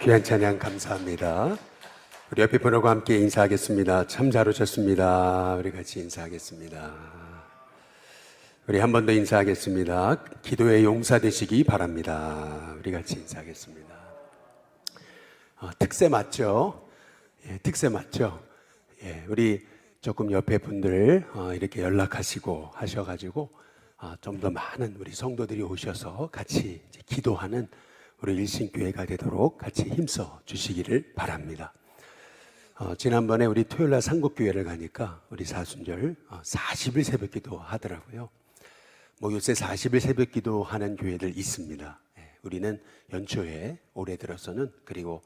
귀한 찬양 감사합니다. 우리 옆에 분하고 함께 인사하겠습니다. 참 잘 오셨습니다. 우리 같이 인사하겠습니다. 우리 한 번 더 인사하겠습니다. 기도의 용사 되시기 바랍니다. 우리 같이 인사하겠습니다. 특세 맞죠? 예, 특세 맞죠? 예, 우리 조금 옆에 분들 이렇게 연락하시고 하셔가지고 좀 더 많은 우리 성도들이 오셔서 같이 이제 기도하는 우리 일신교회가 되도록 같이 힘써 주시기를 바랍니다. 지난번에 우리 토요일날 상국교회를 가니까 우리 사순절 40일 새벽기도 하더라고요. 뭐 요새 40일 새벽기도 하는 교회들 있습니다. 우리는 연초에 올해 들어서는 그리고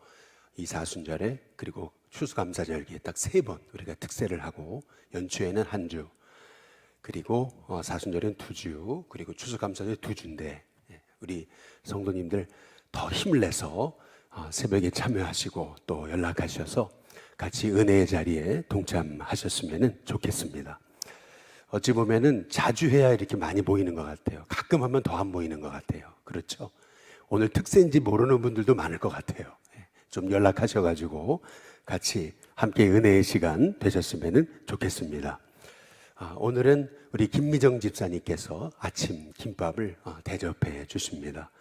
이 사순절에 그리고 추수감사절기에 딱 3번 우리가 특세를 하고 연초에는 한 주 그리고 사순절에는 2주 그리고 추수감사절 2주인데 우리 성도님들 더 힘을 내서 새벽에 참여하시고 또 연락하셔서 같이 은혜의 자리에 동참하셨으면 좋겠습니다. 어찌 보면은 자주 해야 이렇게 많이 보이는 것 같아요. 가끔 하면 더 안 보이는 것 같아요. 그렇죠? 오늘 특세인지 모르는 분들도 많을 것 같아요. 좀 연락하셔가지고 같이 함께 은혜의 시간 되셨으면 좋겠습니다. 오늘은 우리 김미정 집사님께서 아침 김밥을 대접해 주십니다.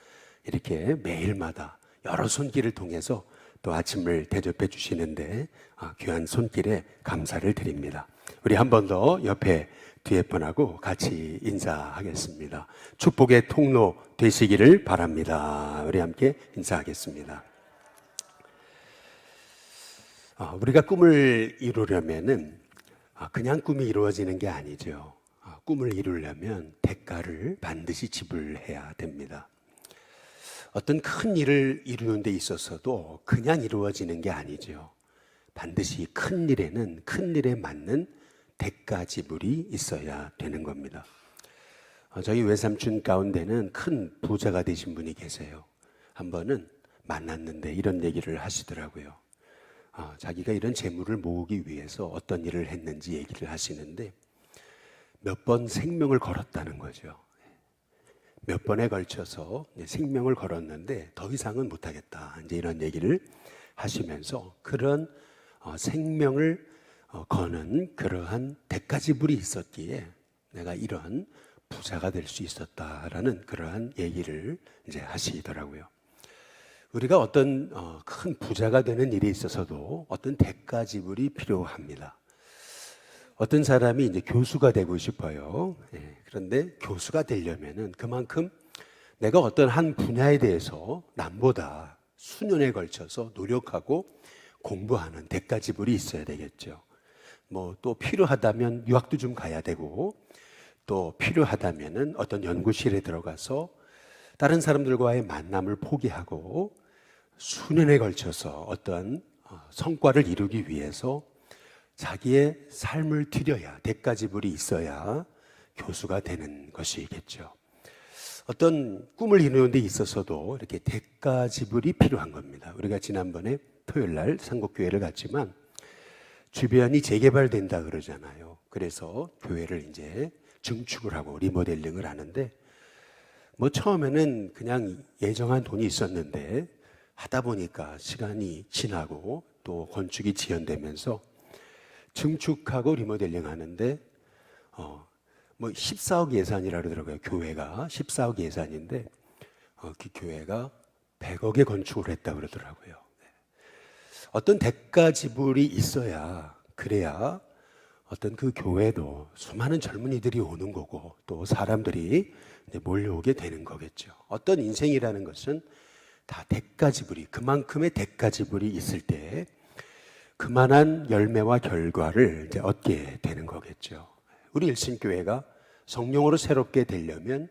이렇게 매일마다 여러 손길을 통해서 또 아침을 대접해 주시는데 귀한 손길에 감사를 드립니다. 우리 한 번 더 옆에 뒤에 분하고 같이 인사하겠습니다. 축복의 통로 되시기를 바랍니다. 우리 함께 인사하겠습니다. 우리가 꿈을 이루려면은 그냥 꿈이 이루어지는 게 아니죠. 꿈을 이루려면 대가를 반드시 지불해야 됩니다. 어떤 큰 일을 이루는 데 있어서도 그냥 이루어지는 게 아니죠. 반드시 큰 일에는 큰 일에 맞는 대가 지불이 있어야 되는 겁니다. 저희 외삼촌 가운데는 큰 부자가 되신 분이 계세요. 한 번은 만났는데 이런 얘기를 하시더라고요. 자기가 이런 재물을 모으기 위해서 어떤 일을 했는지 얘기를 하시는데 몇 번 생명을 걸었다는 거죠. 몇 번에 걸쳐서 생명을 걸었는데 더 이상은 못하겠다. 이제 이런 얘기를 하시면서 그런 생명을 거는 그러한 대가 지불이 있었기에 내가 이런 부자가 될 수 있었다라는 그러한 얘기를 이제 하시더라고요. 우리가 어떤 큰 부자가 되는 일에 있어서도 어떤 대가 지불이 필요합니다. 어떤 사람이 이제 교수가 되고 싶어요. 그런데 교수가 되려면은 그만큼 내가 어떤 한 분야에 대해서 남보다 수년에 걸쳐서 노력하고 공부하는 대가 지불이 있어야 되겠죠. 뭐 또 필요하다면 유학도 좀 가야 되고 또 필요하다면은 어떤 연구실에 들어가서 다른 사람들과의 만남을 포기하고 수년에 걸쳐서 어떤 성과를 이루기 위해서 자기의 삶을 들여야 대가 지불이 있어야 교수가 되는 것이겠죠. 어떤 꿈을 이루는 데 있어서도 이렇게 대가 지불이 필요한 겁니다. 우리가 지난번에 토요일 날 상국교회를 갔지만 주변이 재개발된다 그러잖아요. 그래서 교회를 이제 증축을 하고 리모델링을 하는데 뭐 처음에는 그냥 예정한 돈이 있었는데 하다 보니까 시간이 지나고 또 건축이 지연되면서 증축하고 리모델링 하는데 뭐 14억 예산이라 그러더라고요. 교회가 14억 예산인데 그 교회가 100억에 건축을 했다 그러더라고요. 어떤 대가 지불이 있어야 그래야 어떤 그 교회도 수많은 젊은이들이 오는 거고 또 사람들이 몰려오게 되는 거겠죠. 어떤 인생이라는 것은 다 대가 지불이 그만큼의 대가 지불이 있을 때 그만한 열매와 결과를 이제 얻게 되는 거겠죠. 우리 일신교회가 성령으로 새롭게 되려면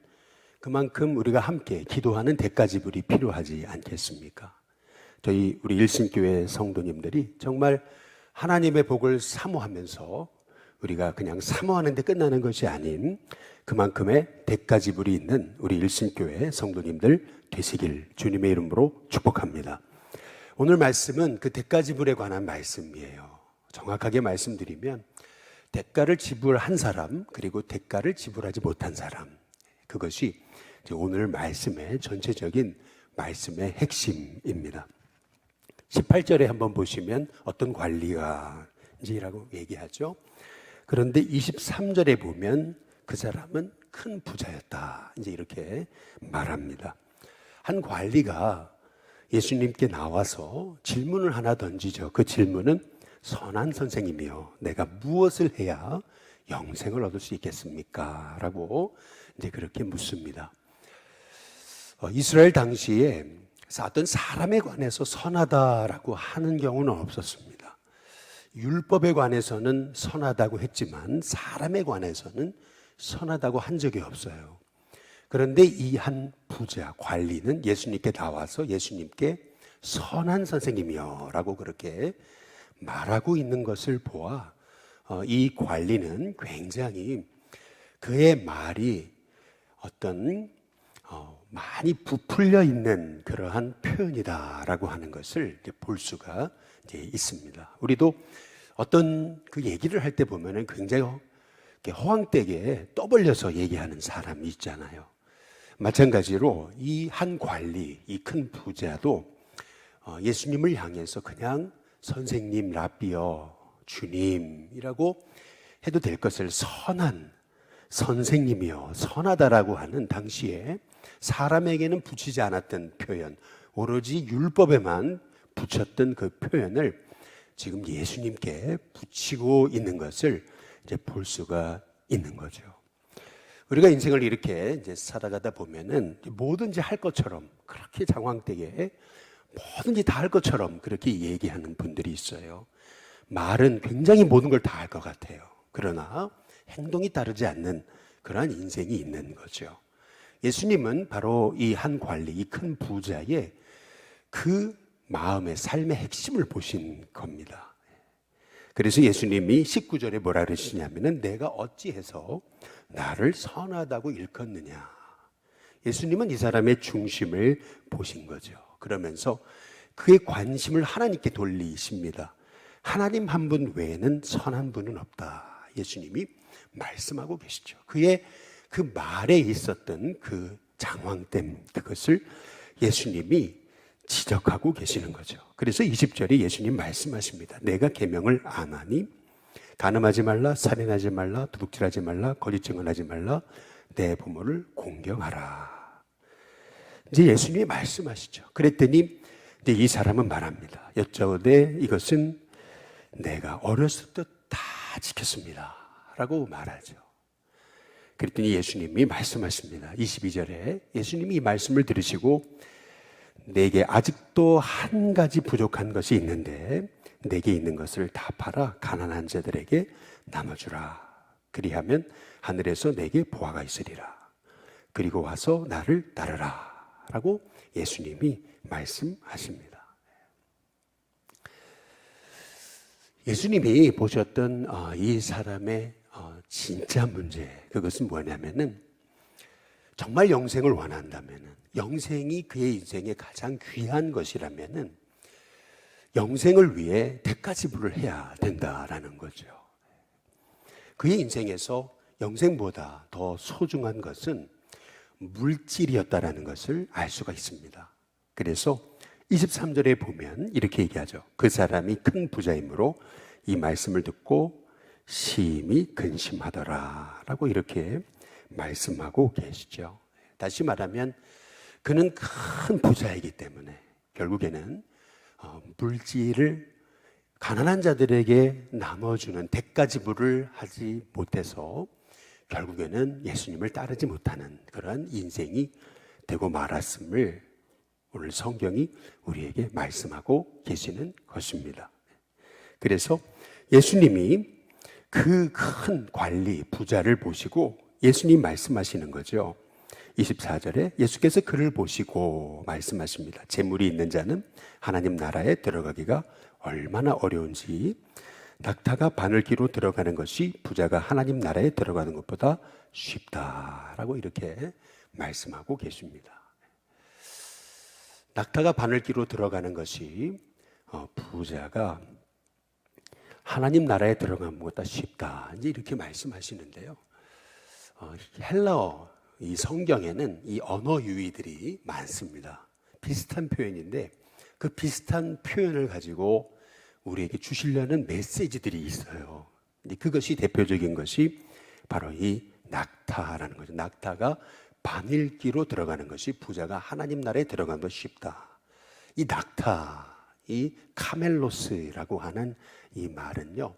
그만큼 우리가 함께 기도하는 대가 지불이 필요하지 않겠습니까? 우리 일신교회 성도님들이 정말 하나님의 복을 사모하면서 우리가 그냥 사모하는 데 끝나는 것이 아닌 그만큼의 대가 지불이 있는 우리 일신교회 성도님들 되시길 주님의 이름으로 축복합니다. 오늘 말씀은 그 대가 지불에 관한 말씀이에요. 정확하게 말씀드리면 대가를 지불한 사람 그리고 대가를 지불하지 못한 사람, 그것이 오늘 말씀의 전체적인 말씀의 핵심입니다. 18절에 한번 보시면 어떤 관리가인지라고 얘기하죠. 그런데 23절에 보면 그 사람은 큰 부자였다. 이제 이렇게 말합니다. 한 관리가 예수님께 나와서 질문을 하나 던지죠. 그 질문은 선한 선생님이요, 내가 무엇을 해야 영생을 얻을 수 있겠습니까? 라고 이제 그렇게 묻습니다. 이스라엘 당시에 어떤 사람에 관해서 선하다라고 하는 경우는 없었습니다. 율법에 관해서는 선하다고 했지만 사람에 관해서는 선하다고 한 적이 없어요. 그런데 이 한 부자 관리는 예수님께 나와서 예수님께 선한 선생님이요 라고 그렇게 말하고 있는 것을 보아 이 관리는 굉장히 그의 말이 어떤 많이 부풀려 있는 그러한 표현이다라고 하는 것을 이제 볼 수가 이제 있습니다. 우리도 어떤 그 얘기를 할 때 보면은 굉장히 허황되게 떠벌려서 얘기하는 사람이 있잖아요. 마찬가지로 이 한 관리, 이 큰 부자도 예수님을 향해서 그냥 선생님, 랍비여, 주님이라고 해도 될 것을 선한 선생님이여, 선하다라고 하는 당시에 사람에게는 붙이지 않았던 표현, 오로지 율법에만 붙였던 그 표현을 지금 예수님께 붙이고 있는 것을 이제 볼 수가 있는 거죠. 우리가 인생을 이렇게 이제 살아가다 보면은 뭐든지 할 것처럼 그렇게 장황되게 뭐든지 다 할 것처럼 그렇게 얘기하는 분들이 있어요. 말은 굉장히 모든 걸 다 할 것 같아요. 그러나 행동이 따르지 않는 그러한 인생이 있는 거죠. 예수님은 바로 이 한 관리, 이 큰 부자의 그 마음의 삶의 핵심을 보신 겁니다. 그래서 예수님이 19절에 뭐라 그러시냐면은 내가 어찌해서 나를 선하다고 일컫느냐. 예수님은 이 사람의 중심을 보신 거죠. 그러면서 그의 관심을 하나님께 돌리십니다. 하나님 한 분 외에는 선한 분은 없다. 예수님이 말씀하고 계시죠. 그의 그 말에 있었던 그 장황됨, 그것을 예수님이 지적하고 계시는 거죠. 그래서 20절에 예수님 말씀하십니다. 내가 계명을 안 하니 간음하지 말라, 살인하지 말라, 도둑질하지 말라, 거짓 증언하지 말라, 내 부모를 공경하라. 이제 예수님이 말씀하시죠. 그랬더니 이제 이 사람은 말합니다. 여쭤오되 이것은 내가 어렸을 때 다 지켰습니다 라고 말하죠. 그랬더니 예수님이 말씀하십니다. 22절에 예수님이 이 말씀을 들으시고 내게 아직도 한 가지 부족한 것이 있는데 내게 있는 것을 다 팔아 가난한 자들에게 나눠주라. 그리하면 하늘에서 내게 보화가 있으리라. 그리고 와서 나를 따르라 라고 예수님이 말씀하십니다. 예수님이 보셨던 이 사람의 진짜 문제, 그것은 뭐냐면은 정말 영생을 원한다면은, 영생이 그의 인생에 가장 귀한 것이라면은 영생을 위해 대가 지불을 해야 된다라는 거죠. 그의 인생에서 영생보다 더 소중한 것은 물질이었다라는 것을 알 수가 있습니다. 그래서 23절에 보면 이렇게 얘기하죠. 그 사람이 큰 부자이므로 이 말씀을 듣고 심히 근심하더라 라고 이렇게 말씀하고 계시죠. 다시 말하면 그는 큰 부자이기 때문에 결국에는 물질을 가난한 자들에게 나눠주는 대가 지불을 하지 못해서 결국에는 예수님을 따르지 못하는 그러한 인생이 되고 말았음을 오늘 성경이 우리에게 말씀하고 계시는 것입니다. 그래서 예수님이 그 큰 관리, 부자를 보시고 예수님 말씀하시는 거죠. 24절에 예수께서 그를 보시고 말씀하십니다. 재물이 있는 자는 하나님 나라에 들어가기가 얼마나 어려운지, 낙타가 바늘기로 들어가는 것이 부자가 하나님 나라에 들어가는 것보다 쉽다라고 이렇게 말씀하고 계십니다. 낙타가 바늘기로 들어가는 것이 부자가 하나님 나라에 들어가는 것보다 쉽다, 이제 이렇게 말씀하시는데요. 헬라어 이 성경에는 이 언어 유희들이 많습니다. 비슷한 표현인데 그 비슷한 표현을 가지고 우리에게 주시려는 메시지들이 있어요. 근데 그것이 대표적인 것이 바로 이 낙타라는 거죠. 낙타가 반읽기로 들어가는 것이 부자가 하나님 나라에 들어가는 것이 쉽다. 이 낙타, 이 카멜로스라고 하는 이 말은요,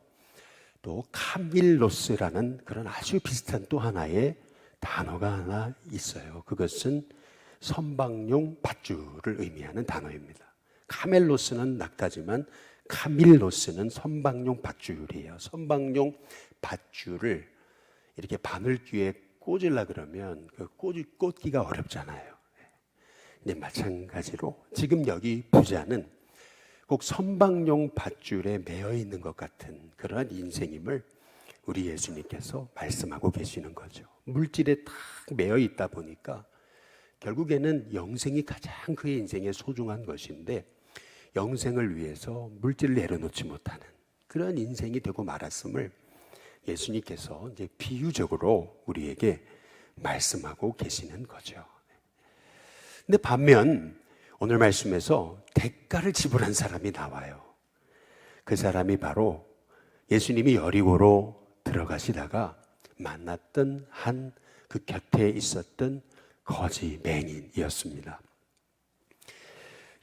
또 카밀로스라는 그런 아주 비슷한 또 하나의 단어가 하나 있어요. 그것은 선박용 밧줄을 의미하는 단어입니다. 카멜로스는 낙타지만 카밀로스는 선박용 밧줄이에요. 선박용 밧줄을 이렇게 바늘귀에 꽂으려고 그러면 그 꽂기가 어렵잖아요. 근데 마찬가지로 지금 여기 부자는 꼭 선박용 밧줄에 매여 있는 것 같은 그러한 인생임을 우리 예수님께서 말씀하고 계시는 거죠. 물질에 딱 매여 있다 보니까 결국에는 영생이 가장 그의 인생에 소중한 것인데 영생을 위해서 물질을 내려놓지 못하는 그런 인생이 되고 말았음을 예수님께서 이제 비유적으로 우리에게 말씀하고 계시는 거죠. 근데 반면 오늘 말씀에서 대가를 지불한 사람이 나와요. 그 사람이 바로 예수님이 여리고로 들어가시다가 만났던 한 그 곁에 있었던 거지 맹인이었습니다.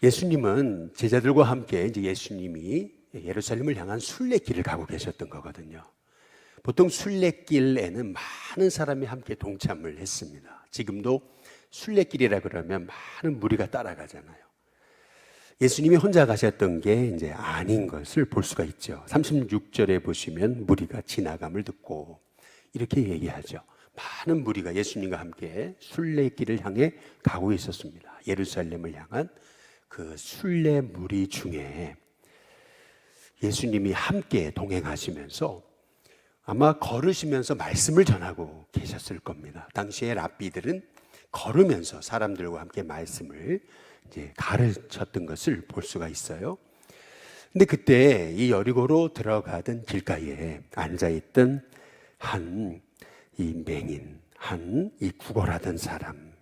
예수님은 제자들과 함께 이제 예수님이 예루살렘을 향한 순례길을 가고 계셨던 거거든요. 보통 순례길에는 많은 사람이 함께 동참을 했습니다. 지금도 순례길이라 그러면 많은 무리가 따라가잖아요. 예수님이 혼자 가셨던 게 이제 아닌 것을 볼 수가 있죠. 36절에 보시면 무리가 지나감을 듣고 이렇게 얘기하죠. 많은 무리가 예수님과 함께 순례길을 향해 가고 있었습니다. 예루살렘을 향한 그 순례 무리 중에 예수님이 함께 동행하시면서 아마 걸으시면서 말씀을 전하고 계셨을 겁니다. 당시에 랍비들은 걸으면서 사람들과 함께 말씀을 이제 가르쳤던 것을 볼 수가 있어요. 근데 그때 이 여리고로 들어가던 길가에 앉아있던 한 이 맹인, 한 이 구걸하던 사람,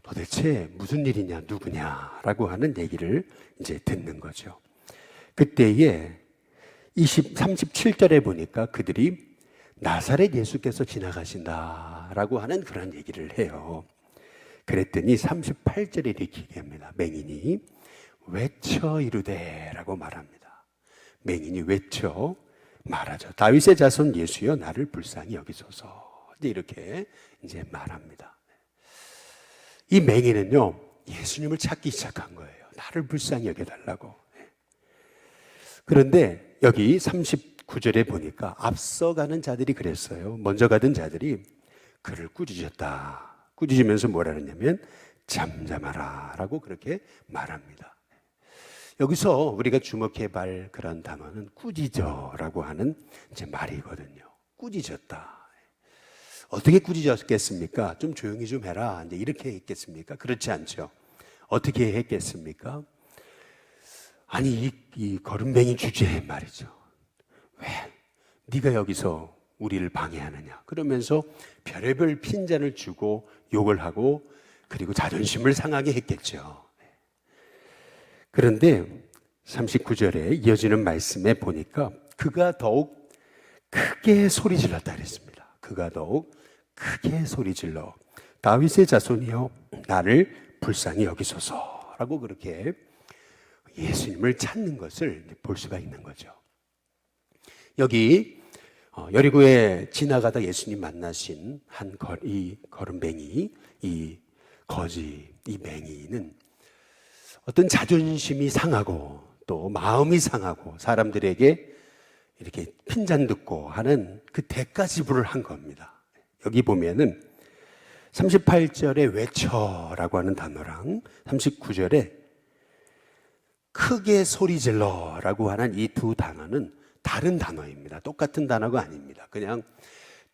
도대체 무슨 일이냐, 누구냐라고 하는 얘기를 이제 듣는 거죠. 그때에 37절에 보니까 그들이 나사렛 예수께서 지나가신다라고 하는 그런 얘기를 해요. 그랬더니 38절에 이렇게 얘기합니다. 맹인이 외쳐 이르되라고 말합니다. 맹인이 외쳐 말하죠. 다윗의 자손 예수여 나를 불쌍히 여기소서. 이렇게 이제 말합니다. 이 맹인은요, 예수님을 찾기 시작한 거예요. 나를 불쌍히 여겨달라고. 그런데 여기 39절에 보니까 앞서가는 자들이 그랬어요. 먼저 가던 자들이 그를 꾸짖었다. 꾸짖으면서 뭐라 그러냐면 잠잠하라 라고 그렇게 말합니다. 여기서 우리가 주목해 볼 그런 단어는 꾸짖어라고 하는 이제 말이거든요. 꾸짖었다. 어떻게 꾸짖었겠습니까? 좀 조용히 좀 해라. 이제 이렇게 했겠습니까? 그렇지 않죠. 어떻게 했겠습니까? 아니 이 거름뱅이 주제에 말이죠. 왜 네가 여기서 우리를 방해하느냐? 그러면서 별의별 핀잔을 주고 욕을 하고 그리고 자존심을 상하게 했겠죠. 그런데 39절에 이어지는 말씀에 보니까 그가 더욱 크게 소리 질렀다 그랬습니다. 그가 더욱 크게 소리 질러 다윗의 자손이여 나를 불쌍히 여기소서라고 그렇게 예수님을 찾는 것을 볼 수가 있는 거죠. 여기 여리고에 지나가다 예수님 만나신 이 거름뱅이, 이 거지, 이 맹이는 어떤 자존심이 상하고 또 마음이 상하고 사람들에게 이렇게 핀잔 듣고 하는 그 대가 지불을 한 겁니다. 여기 보면은 38절에 외쳐라고 하는 단어랑 39절에 크게 소리 질러라고 하는 이 두 단어는 다른 단어입니다. 똑같은 단어가 아닙니다. 그냥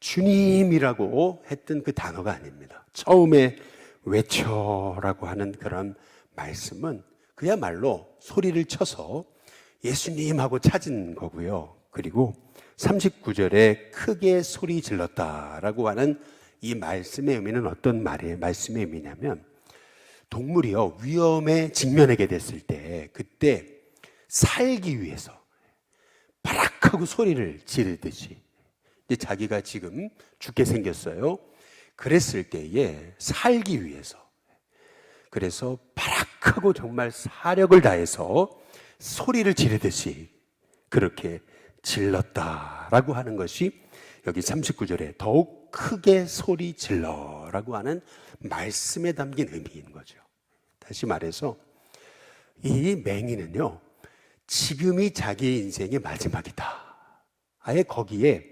주님이라고 했던 그 단어가 아닙니다. 처음에 외쳐라고 하는 그런 말씀은 그야말로 소리를 쳐서 예수님하고 찾은 거고요. 그리고 39절에 크게 소리 질렀다라고 하는 이 말씀의 의미는 어떤 말씀의 의미냐면 동물이요, 위험에 직면하게 됐을 때 그때 살기 위해서 바락하고 소리를 지르듯이, 이제 자기가 지금 죽게 생겼어요. 그랬을 때에 살기 위해서, 그래서 바락하고 정말 사력을 다해서 소리를 지르듯이 그렇게 질렀다라고 하는 것이 여기 39절에 더욱 크게 소리 질러라고 하는 말씀에 담긴 의미인 거죠. 다시 말해서 이 맹인은요, 지금이 자기 인생의 마지막이다. 아예 거기에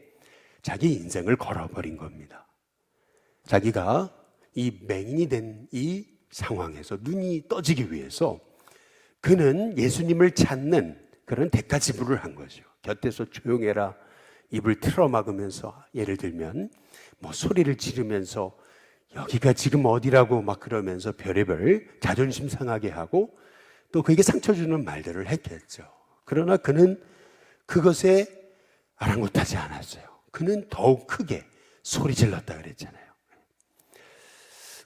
자기 인생을 걸어버린 겁니다. 자기가 이 맹인이 된 이 상황에서 눈이 떠지기 위해서 그는 예수님을 찾는 그런 대가 지불을 한 거죠. 곁에서 조용해라, 입을 틀어막으면서, 예를 들면 뭐 소리를 지르면서 여기가 지금 어디라고 막 그러면서 별의별 자존심 상하게 하고 또 그에게 상처 주는 말들을 했겠죠. 그러나 그는 그것에 아랑곳하지 않았어요. 그는 더욱 크게 소리 질렀다 그랬잖아요.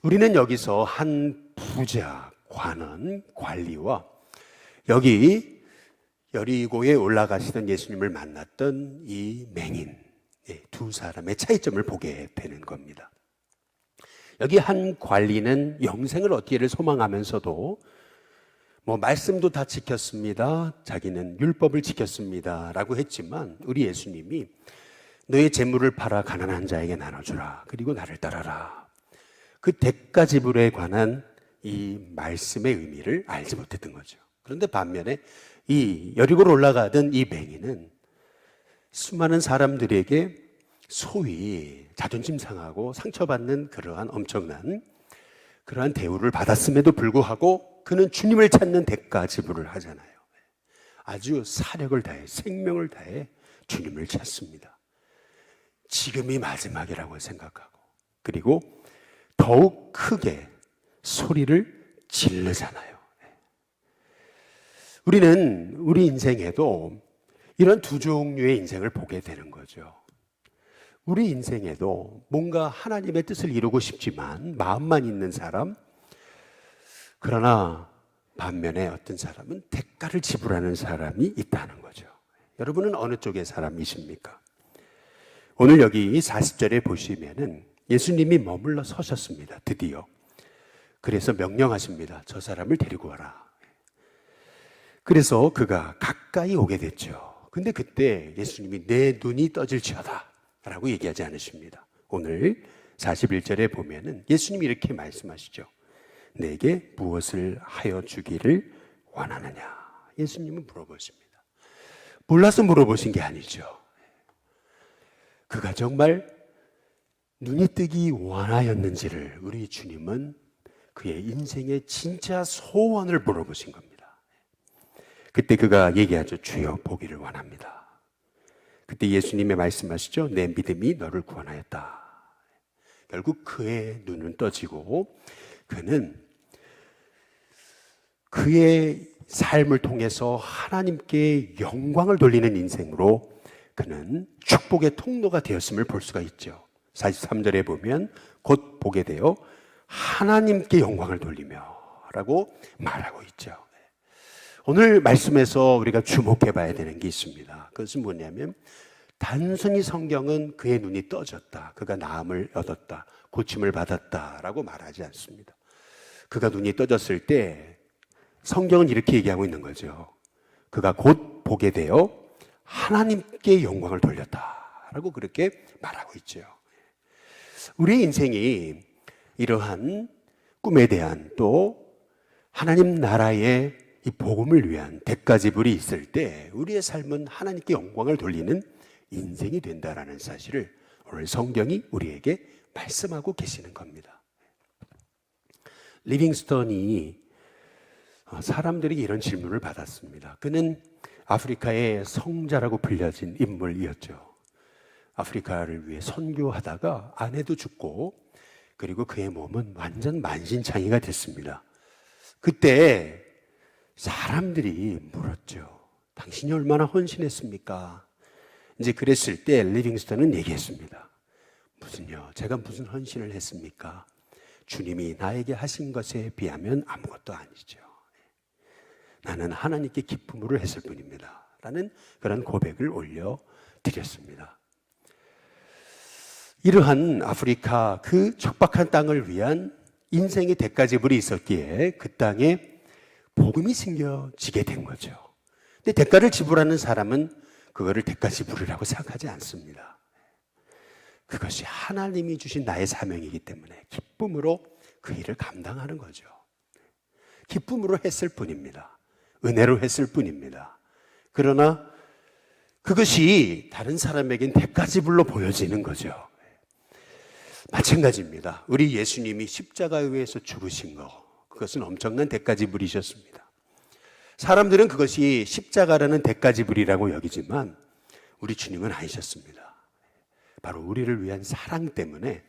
우리는 여기서 한 부자, 관원, 관리와 여기 여리고에 올라가시던 예수님을 만났던 이 맹인, 두 사람의 차이점을 보게 되는 겁니다. 여기 한 관리는 영생을 얻기를 소망하면서도 뭐 말씀도 다 지켰습니다, 자기는 율법을 지켰습니다 라고 했지만, 우리 예수님이 너의 재물을 팔아 가난한 자에게 나눠주라, 그리고 나를 따라라, 그 대가 지불에 관한 이 말씀의 의미를 알지 못했던 거죠. 그런데 반면에 이 여리고로 올라가던 이 맹인은 수많은 사람들에게 소위 자존심 상하고 상처받는 그러한 엄청난 그러한 대우를 받았음에도 불구하고 그는 주님을 찾는 대가 지불을 하잖아요. 아주 사력을 다해, 생명을 다해 주님을 찾습니다. 지금이 마지막이라고 생각하고, 그리고 더욱 크게 소리를 지르잖아요. 우리는 우리 인생에도 이런 두 종류의 인생을 보게 되는 거죠. 우리 인생에도 뭔가 하나님의 뜻을 이루고 싶지만 마음만 있는 사람, 그러나 반면에 어떤 사람은 대가를 지불하는 사람이 있다는 거죠. 여러분은 어느 쪽의 사람이십니까? 오늘 여기 40절에 보시면은 예수님이 머물러 서셨습니다. 드디어. 그래서 명령하십니다. 저 사람을 데리고 와라. 그래서 그가 가까이 오게 됐죠. 근데 그때 예수님이 내 눈이 떠질지어다 라고 얘기하지 않으십니다. 오늘 41절에 보면은 예수님이 이렇게 말씀하시죠. 내게 무엇을 하여 주기를 원하느냐. 예수님은 물어보십니다. 몰라서 물어보신 게 아니죠. 그가 정말 눈이 뜨기 원하였는지를 우리 주님은 그의 인생의 진짜 소원을 물어보신 겁니다. 그때 그가 얘기하죠. 주여, 보기를 원합니다. 그때 예수님이 말씀하시죠. 내 믿음이 너를 구원하였다. 결국 그의 눈은 떠지고 그는 그의 삶을 통해서 하나님께 영광을 돌리는 인생으로 그는 축복의 통로가 되었음을 볼 수가 있죠. 43절에 보면 곧 보게 되어 하나님께 영광을 돌리며 라고 말하고 있죠. 오늘 말씀에서 우리가 주목해 봐야 되는 게 있습니다. 그것은 뭐냐면 단순히 성경은 그의 눈이 떠졌다, 그가 나음을 얻었다, 고침을 받았다 라고 말하지 않습니다. 그가 눈이 떠졌을 때 성경은 이렇게 얘기하고 있는 거죠. 그가 곧 보게 되어 하나님께 영광을 돌렸다 라고 그렇게 말하고 있죠. 우리의 인생이 이러한 꿈에 대한 또 하나님 나라의 이 복음을 위한 대가 지불이 있을 때 우리의 삶은 하나님께 영광을 돌리는 인생이 된다라는 사실을 오늘 성경이 우리에게 말씀하고 계시는 겁니다. 리빙스턴이 사람들에게 이런 질문을 받았습니다. 그는 아프리카의 성자라고 불려진 인물이었죠. 아프리카를 위해 선교하다가 아내도 죽고 그리고 그의 몸은 완전 만신창이가 됐습니다. 그때 사람들이 물었죠. 당신이 얼마나 헌신했습니까? 이제 그랬을 때 리빙스턴은 얘기했습니다. 무슨요? 제가 무슨 헌신을 했습니까? 주님이 나에게 하신 것에 비하면 아무것도 아니죠. 나는 하나님께 기쁨으로 했을 뿐입니다 라는 그런 고백을 올려드렸습니다. 이러한 아프리카 그 척박한 땅을 위한 인생의 대가지불이 있었기에 그 땅에 복음이 심겨지게 된 거죠. 근데 대가를 지불하는 사람은 그거를 대가지불이라고 생각하지 않습니다. 그것이 하나님이 주신 나의 사명이기 때문에 기쁨으로 그 일을 감당하는 거죠. 기쁨으로 했을 뿐입니다. 은혜로 했을 뿐입니다. 그러나 그것이 다른 사람에겐 대가지불로 보여지는 거죠. 마찬가지입니다. 우리 예수님이 십자가에 의해서 죽으신 거, 그것은 엄청난 대가지불이셨습니다. 사람들은 그것이 십자가라는 대가지불이라고 여기지만 우리 주님은 아니셨습니다. 바로 우리를 위한 사랑 때문에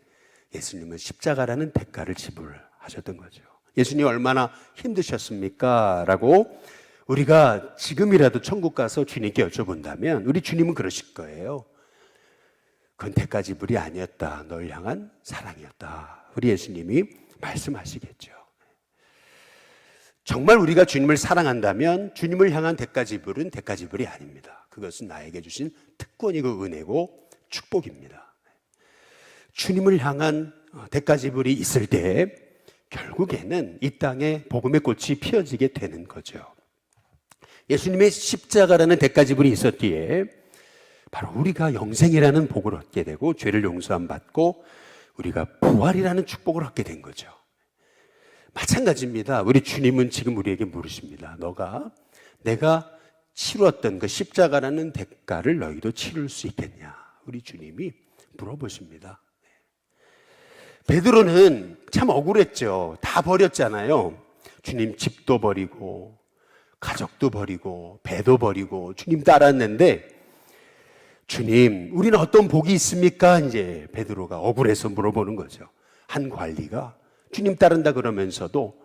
예수님은 십자가라는 대가를 지불하셨던 거죠. 예수님 얼마나 힘드셨습니까? 라고 우리가 지금이라도 천국 가서 주님께 여쭤본다면 우리 주님은 그러실 거예요. 그건 대가지불이 아니었다. 널 향한 사랑이었다. 우리 예수님이 말씀하시겠죠. 정말 우리가 주님을 사랑한다면 주님을 향한 대가지불은 대가지불이 아닙니다. 그것은 나에게 주신 특권이고 은혜고 축복입니다. 주님을 향한 대가지불이 있을 때 결국에는 이 땅에 복음의 꽃이 피어지게 되는 거죠. 예수님의 십자가라는 대가지불이 있었기에 바로 우리가 영생이라는 복을 얻게 되고 죄를 용서함 받고 우리가 부활이라는 축복을 얻게 된 거죠. 마찬가지입니다. 우리 주님은 지금 우리에게 물으십니다. 내가 치루었던 그 십자가라는 대가를 너희도 치룰 수 있겠냐? 우리 주님이 물어보십니다. 베드로는 참 억울했죠. 다 버렸잖아요. 주님 집도 버리고 가족도 버리고 배도 버리고 주님 따랐는데 주님, 우리는 어떤 복이 있습니까? 이제 베드로가 억울해서 물어보는 거죠. 한 관리가 주님 따른다 그러면서도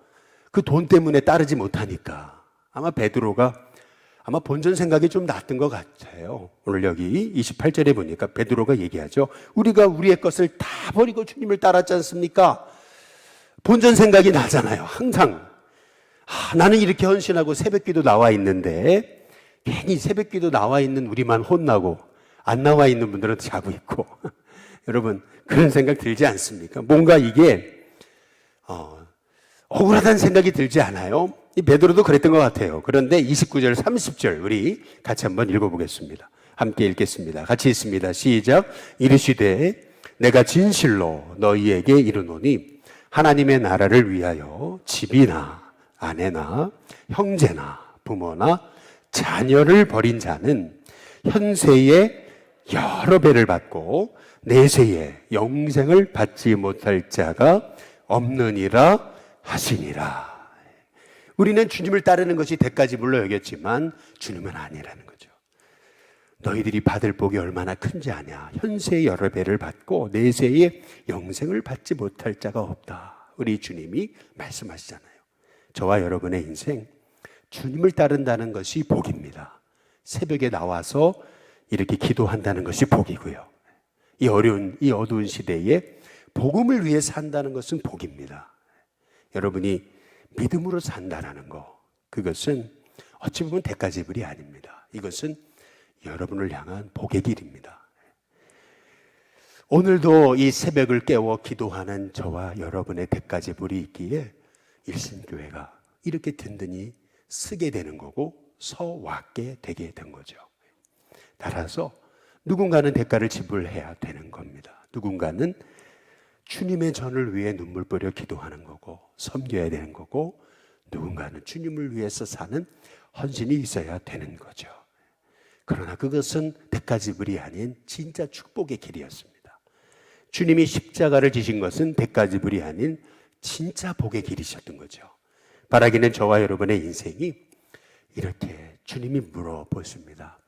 그 돈 때문에 따르지 못하니까 아마 베드로가 본전 생각이 좀 났던 것 같아요. 오늘 여기 28절에 보니까 베드로가 얘기하죠. 우리가 우리의 것을 다 버리고 주님을 따랐지 않습니까? 본전 생각이 나잖아요. 항상. 나는 이렇게 헌신하고 새벽기도 나와 있는데 괜히 새벽기도 나와 있는 우리만 혼나고 안 나와 있는 분들은 자고 있고 여러분 그런 생각 들지 않습니까? 뭔가 이게 억울하다는 생각이 들지 않아요? 이 베드로도 그랬던 것 같아요. 그런데 29절 30절 우리 같이 한번 읽어보겠습니다. 함께 읽겠습니다. 같이 읽습니다. 시작. 이르시되 내가 진실로 너희에게 이르노니 하나님의 나라를 위하여 집이나 아내나 형제나 부모나 자녀를 버린 자는 현세에 여러 배를 받고 내세에 영생을 받지 못할 자가 없느니라 하시니라. 우리는 주님을 따르는 것이 대가지불로 여겼지만 주님은 아니라는 거죠. 너희들이 받을 복이 얼마나 큰지 아냐. 현세에 여러 배를 받고 내세에 영생을 받지 못할 자가 없다. 우리 주님이 말씀하시잖아요. 저와 여러분의 인생 주님을 따른다는 것이 복입니다. 새벽에 나와서 이렇게 기도한다는 것이 복이고요. 이 어두운 시대에 복음을 위해 산다는 것은 복입니다. 여러분이 믿음으로 산다라는 거, 그것은 어찌 보면 대가지불이 아닙니다. 이것은 여러분을 향한 복의 길입니다. 오늘도 이 새벽을 깨워 기도하는 저와 여러분의 대가지불이 있기에 일신교회가 이렇게 든든히 쓰게 되는 거고 서왔게 되게 된 거죠. 따라서 누군가는 대가를 지불해야 되는 겁니다. 누군가는 주님의 전을 위해 눈물 뿌려 기도하는 거고 섬겨야 되는 거고 누군가는 주님을 위해서 사는 헌신이 있어야 되는 거죠. 그러나 그것은 대가지불이 아닌 진짜 축복의 길이었습니다. 주님이 십자가를 지신 것은 대가지불이 아닌 진짜 복의 길이셨던 거죠. 바라기는 저와 여러분의 인생이 이렇게 주님이 물어보십니다.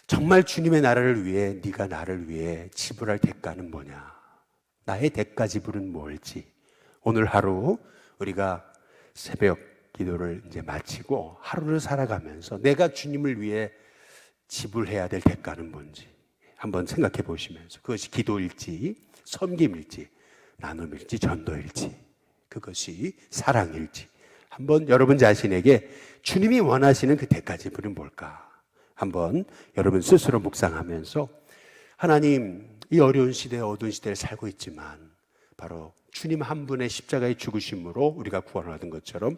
정말 주님의 나라를 위해 네가 나를 위해 지불할 대가는 뭐냐? 나의 대가 지불은 뭘지. 오늘 하루 우리가 새벽 기도를 이제 마치고 하루를 살아가면서 내가 주님을 위해 지불해야 될 대가는 뭔지 한번 생각해 보시면서 그것이 기도일지 섬김일지 나눔일지 전도일지, 그것이 사랑일지, 한번 여러분 자신에게 주님이 원하시는 그 대가지불이 뭘까? 한번 여러분 스스로 묵상하면서, 하나님, 이 어려운 시대, 어두운 시대를 살고 있지만 바로 주님 한 분의 십자가의 죽으심으로 우리가 구원을 얻은 것처럼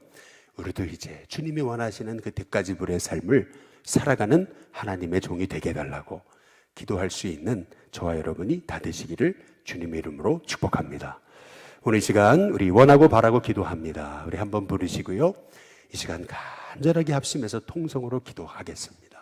우리도 이제 주님이 원하시는 그 대가지불의 삶을 살아가는 하나님의 종이 되게 해달라고 기도할 수 있는 저와 여러분이 다 되시기를 주님의 이름으로 축복합니다. 오늘 이 시간 우리 원하고 바라고 기도합니다. 우리 한번 부르시고요, 이 시간 간절하게 합심해서 통성으로 기도하겠습니다.